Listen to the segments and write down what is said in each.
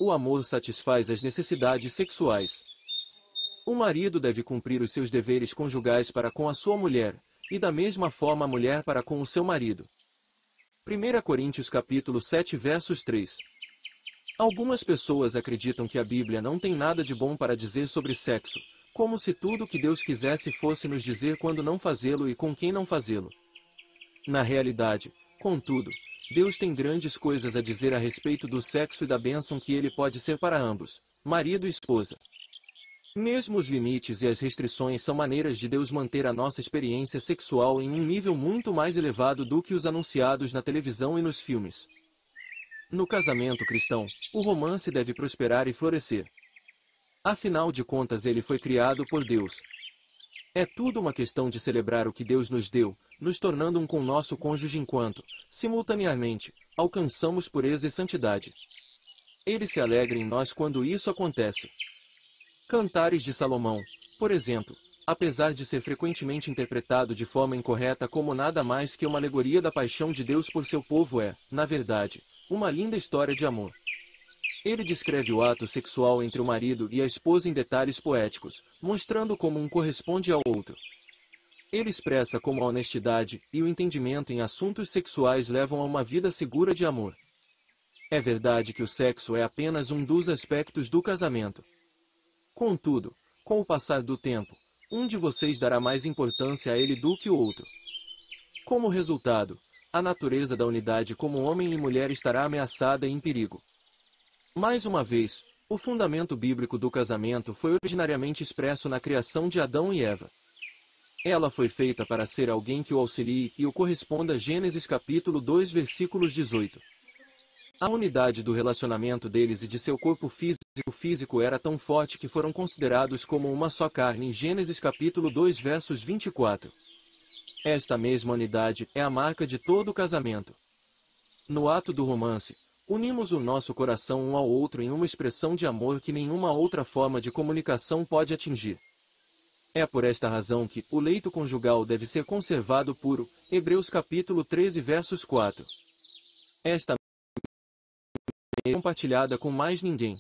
O amor satisfaz as necessidades sexuais. O marido deve cumprir os seus deveres conjugais para com a sua mulher, e da mesma forma a mulher para com o seu marido. 1 Coríntios capítulo 7 versos 3. Algumas pessoas acreditam que a Bíblia não tem nada de bom para dizer sobre sexo, como se tudo o que Deus quisesse fosse nos dizer quando não fazê-lo e com quem não fazê-lo. Na realidade, contudo, Deus tem grandes coisas a dizer a respeito do sexo e da bênção que ele pode ser para ambos, marido e esposa. Mesmo os limites e as restrições são maneiras de Deus manter a nossa experiência sexual em um nível muito mais elevado do que os anunciados na televisão e nos filmes. No casamento cristão, o romance deve prosperar e florescer. Afinal de contas, ele foi criado por Deus. É tudo uma questão de celebrar o que Deus nos deu, nos tornando um com nosso cônjuge enquanto, simultaneamente, alcançamos pureza e santidade. Ele se alegra em nós quando isso acontece. Cantares de Salomão, por exemplo, apesar de ser frequentemente interpretado de forma incorreta como nada mais que uma alegoria da paixão de Deus por seu povo, é, na verdade, uma linda história de amor. Ele descreve o ato sexual entre o marido e a esposa em detalhes poéticos, mostrando como um corresponde ao outro. Ele expressa como a honestidade e o entendimento em assuntos sexuais levam a uma vida segura de amor. É verdade que o sexo é apenas um dos aspectos do casamento. Contudo, com o passar do tempo, um de vocês dará mais importância a ele do que o outro. Como resultado, a natureza da unidade como homem e mulher estará ameaçada e em perigo. Mais uma vez, o fundamento bíblico do casamento foi originariamente expresso na criação de Adão e Eva. Ela foi feita para ser alguém que o auxilie e o corresponda a Gênesis capítulo 2 versículos 18. A unidade do relacionamento deles e de seu corpo físico era tão forte que foram considerados como uma só carne em Gênesis capítulo 2 versos 24. Esta mesma unidade é a marca de todo o casamento. No ato do romance, unimos o nosso coração um ao outro em uma expressão de amor que nenhuma outra forma de comunicação pode atingir. É por esta razão que o leito conjugal deve ser conservado puro, Hebreus capítulo 13 versos 4. Esta é compartilhada com mais ninguém.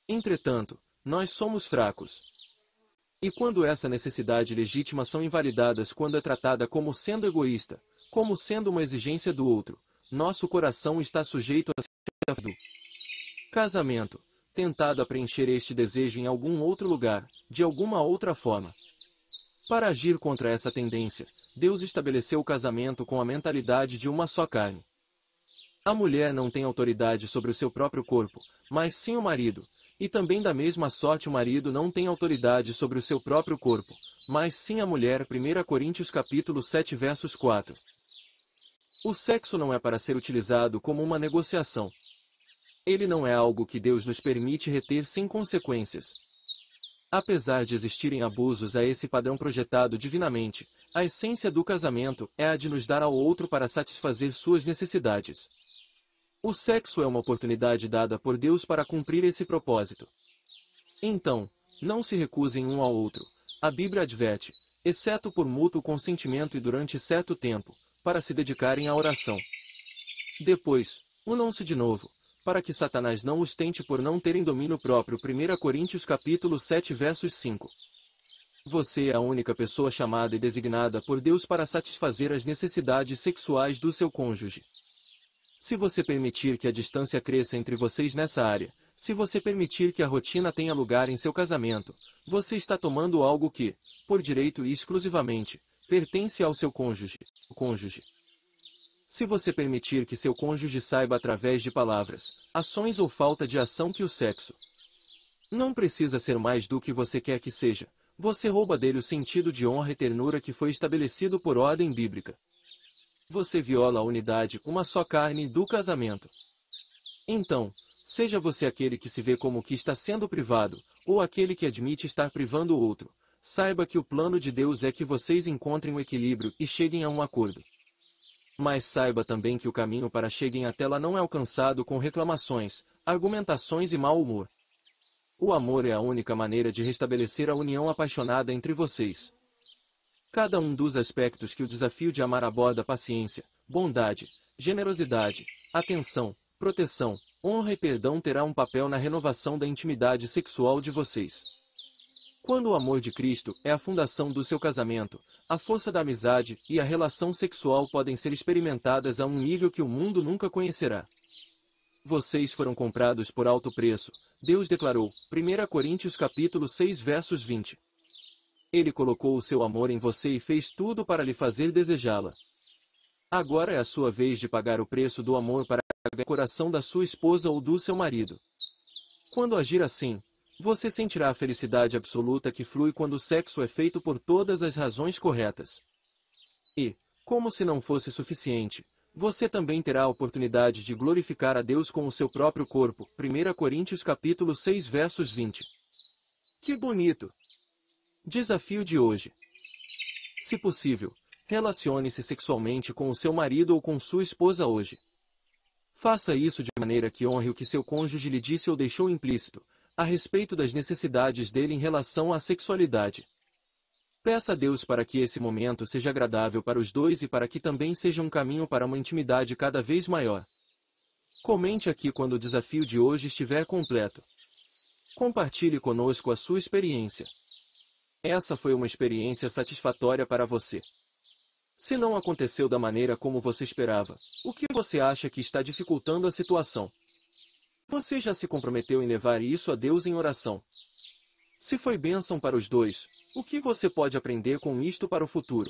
Entretanto, nós somos fracos. E quando essa necessidade legítima são invalidadas quando é tratada como sendo egoísta, como sendo uma exigência do outro, nosso coração está sujeito a ser do casamento, tentado a preencher este desejo em algum outro lugar, de alguma outra forma. Para agir contra essa tendência, Deus estabeleceu o casamento com a mentalidade de uma só carne. A mulher não tem autoridade sobre o seu próprio corpo, mas sim o marido, e também da mesma sorte o marido não tem autoridade sobre o seu próprio corpo, mas sim a mulher. 1 Coríntios capítulo 7 versos 4. O sexo não é para ser utilizado como uma negociação. Ele não é algo que Deus nos permite reter sem consequências. Apesar de existirem abusos a esse padrão projetado divinamente, a essência do casamento é a de nos dar ao outro para satisfazer suas necessidades. O sexo é uma oportunidade dada por Deus para cumprir esse propósito. Então, não se recusem um ao outro, a Bíblia adverte, exceto por mútuo consentimento e durante certo tempo, para se dedicarem à oração. Depois, unam-se de novo, para que Satanás não os tente por não terem domínio próprio. 1 Coríntios capítulo 7 versos 5. Você é a única pessoa chamada e designada por Deus para satisfazer as necessidades sexuais do seu cônjuge. Se você permitir que a distância cresça entre vocês nessa área, se você permitir que a rotina tenha lugar em seu casamento, você está tomando algo que, por direito e exclusivamente, pertence ao seu cônjuge. Se você permitir que seu cônjuge saiba através de palavras, ações ou falta de ação que o sexo não precisa ser mais do que você quer que seja, você rouba dele o sentido de honra e ternura que foi estabelecido por ordem bíblica. Você viola a unidade, uma só carne, do casamento. Então, seja você aquele que se vê como que está sendo privado, ou aquele que admite estar privando o outro, saiba que o plano de Deus é que vocês encontrem o equilíbrio e cheguem a um acordo. Mas saiba também que o caminho para cheguem até lá não é alcançado com reclamações, argumentações e mau humor. O amor é a única maneira de restabelecer a união apaixonada entre vocês. Cada um dos aspectos que o desafio de amar aborda: paciência, bondade, generosidade, atenção, proteção, honra e perdão terá um papel na renovação da intimidade sexual de vocês. Quando o amor de Cristo é a fundação do seu casamento, a força da amizade e a relação sexual podem ser experimentadas a um nível que o mundo nunca conhecerá. Vocês foram comprados por alto preço, Deus declarou, 1 Coríntios capítulo 6 versos 20. Ele colocou o seu amor em você e fez tudo para lhe fazer desejá-la. Agora é a sua vez de pagar o preço do amor para o coração da sua esposa ou do seu marido. Quando agir assim, você sentirá a felicidade absoluta que flui quando o sexo é feito por todas as razões corretas. E, como se não fosse suficiente, você também terá a oportunidade de glorificar a Deus com o seu próprio corpo. 1 Coríntios capítulo 6 versos 20. Que bonito! Desafio de hoje. Se possível, relacione-se sexualmente com o seu marido ou com sua esposa hoje. Faça isso de maneira que honre o que seu cônjuge lhe disse ou deixou implícito, a respeito das necessidades dele em relação à sexualidade. Peça a Deus para que esse momento seja agradável para os dois e para que também seja um caminho para uma intimidade cada vez maior. Comente aqui quando o desafio de hoje estiver completo. Compartilhe conosco a sua experiência. Essa foi uma experiência satisfatória para você. Se não aconteceu da maneira como você esperava, o que você acha que está dificultando a situação? Você já se comprometeu em levar isso a Deus em oração? Se foi bênção para os dois, o que você pode aprender com isto para o futuro?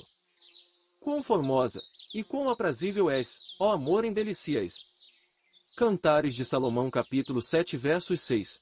Quão formosa, e quão aprazível és, ó amor em delicias! Cantares de Salomão capítulo 7 versos 6.